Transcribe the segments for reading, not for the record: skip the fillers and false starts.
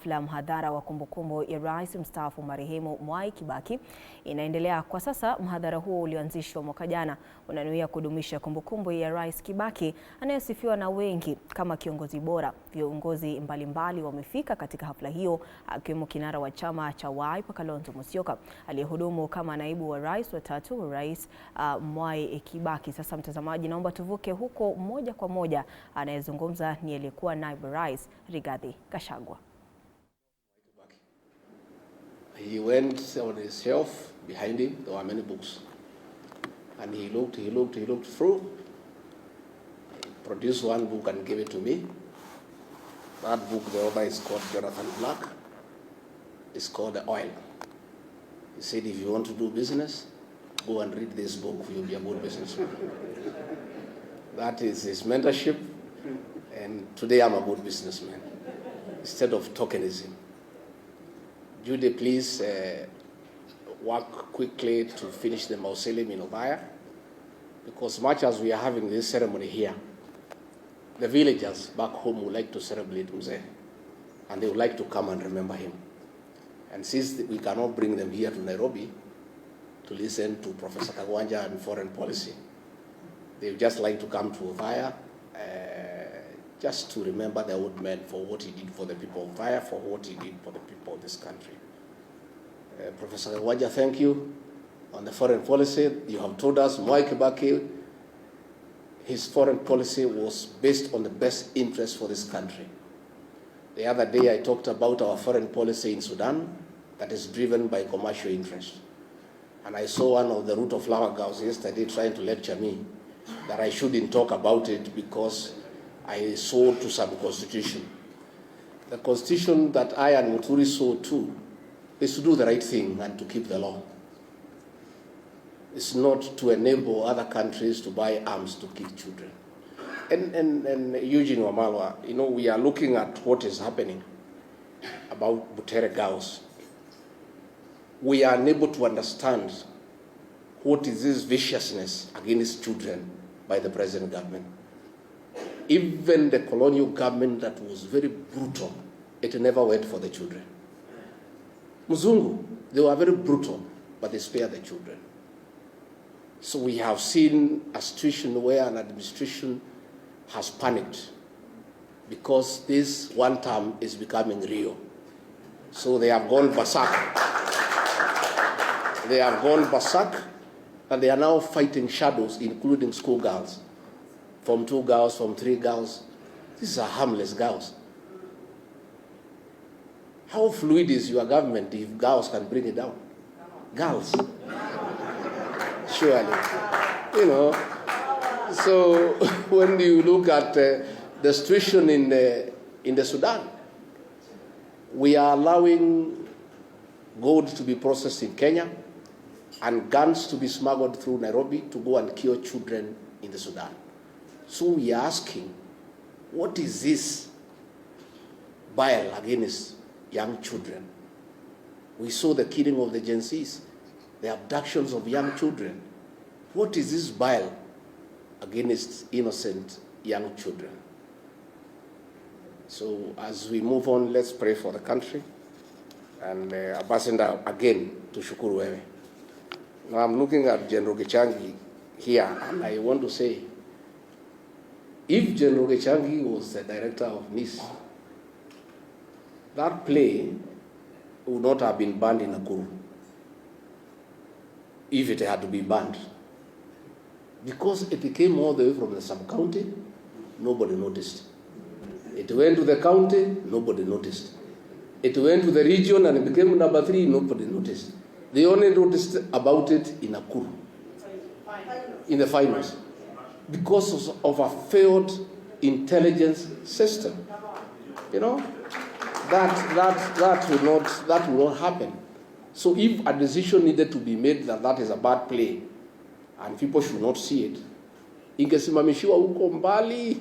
La mhadhara wa kumbukumbu ya rais mstaafu marehemu Mwai Kibaki inaendelea kwa sasa. Mhadhara huo ulioanzishwa mwaka jana unanuia kudumisha kumbukumbu ya rais Kibaki anayesifiwa na wengi kama kiongozi bora. Viongozi mbalimbali wamefika katika hafla hiyo, akiwemo kinara wa chama cha Wiper Kalonzo Musyoka aliyehudumu kama naibu wa rais wa tatu wa rais Mwai Kibaki. Sasa mtazamaji, naomba tuvuke huko moja kwa moja. Anayezungumza ni aliyekuwa naibu rais Gachagua. He went on his shelf behind him. There were many books, and he looked through. He produced one book and gave it to me. That book, the author is called Jonathan Black. It's called The Oil. He said, if you want to do business, go and read this book. You'll be a good businessman. That is his mentorship, and today I'm a good businessman instead of tokenism. Judy, please work quickly to finish the mausoleum in Othaya, because much as we are having this ceremony here, the villagers back home would like to celebrate Mzee, and they would like to come and remember him. And since we cannot bring them here to Nairobi to listen to Professor Kagwanja and foreign policy, they would just like to come to Othaya just to remember the old man for what he did for the people of Othaya, for what he did for the people of this country. Professor Kagwanja, thank you. On the foreign policy, you have told us Mwai Kibaki, his foreign policy was based on the best interest for this country. The other day I talked about our foreign policy in Sudan that is driven by commercial interest. And I saw one of the Ruto flower girls yesterday trying to lecture me that I shouldn't talk about it because I sold to some constitution. The constitution that I and Muturi sold to is to do the right thing and to keep the law. It's not to enable other countries to buy arms to kill children. And Eugene Wamalwa, you know, we are looking at what is happening about Butere girls. We are unable to understand what is this viciousness against children by the present government. Even the colonial government that was very brutal, it never went for the children. Muzungu, they were very brutal, but they spared the children. So we have seen a situation where an administration has panicked because this one term is becoming real. So they have gone berserk. They have gone berserk, and they are now fighting shadows, including schoolgirls. From 2 girls, from 3 girls. These are harmless girls. How fluid is your government if girls can bring it down? Girls. Surely. You know. So when you look at the situation in the Sudan, we are allowing gold to be processed in Kenya and guns to be smuggled through Nairobi to go and kill children in the Sudan. So we are asking, what is this bile against young children? We saw the killing of the Gen Zs, the abductions of young children. What is this bile against innocent young children? So as we move on, let's pray for the country. And Ambassador, again, to shukuru wewe. Now I'm looking at General Gachagua here, and I want to say, if General Gachagua was the director of NIS, that play would not have been banned in Nakuru if it had to be banned. Because it came all the way from the sub-county, nobody noticed. It went to the county, nobody noticed. It went to the region and it became number 3, nobody noticed. They only noticed about it in Nakuru, in the finals, because of a failed intelligence system. You know, that will not happen. So if a decision needed to be made that is a bad play and people should not see it, ingesimamishiwa huko mbali,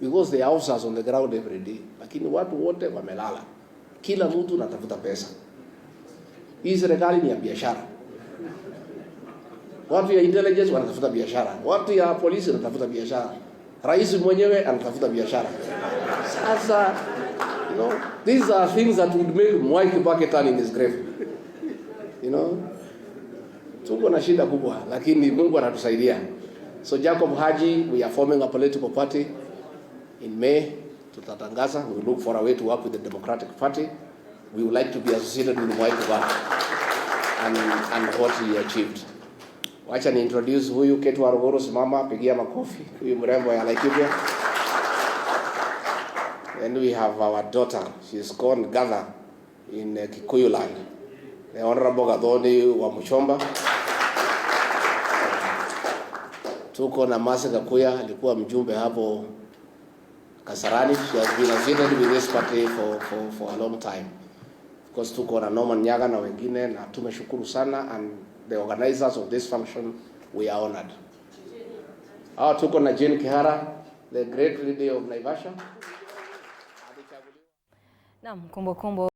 because the officers on the ground every day. Lakini watu wote wamelala. Kila mtu anatafuta pesa. Hii serikali ni ya biashara. Watu ya intelligence wanatafuta biashara. Watu ya polisi wanatafuta biashara. Rais mwenyewe anatafuta biashara. Sasa know, these are things that would make Mwai Kibaki turn in his grave. You know, tuko na shida kubwa, lakini Mungu anatusaidia. So Jacob Haji, we are forming a political party in May. Tutatangaza. We look for a way to work with the Democratic Party. We would like to be associated with Mwai Kibaki and what he achieved. Wacha ni introduce huyu Ketu Aruguru, simama, pigia makofi. Huyu mrembo ya Laikipia. Then we have our daughter. She's called Gather in Kikuyu land. The Honorable Gadoni wa Muchomba. Tuko na Mase Gakuya, alikuwa mjumbe hapo Kasarani. She has been affiliated with this party for a long time. Of course, tuko na Norman Nyaga na wengine, na tumeshukuru sana, and the organizers of this function, we are honored. Tuko na Jane Kihara, the great lady of Naivasha. Naam, kumbukumbu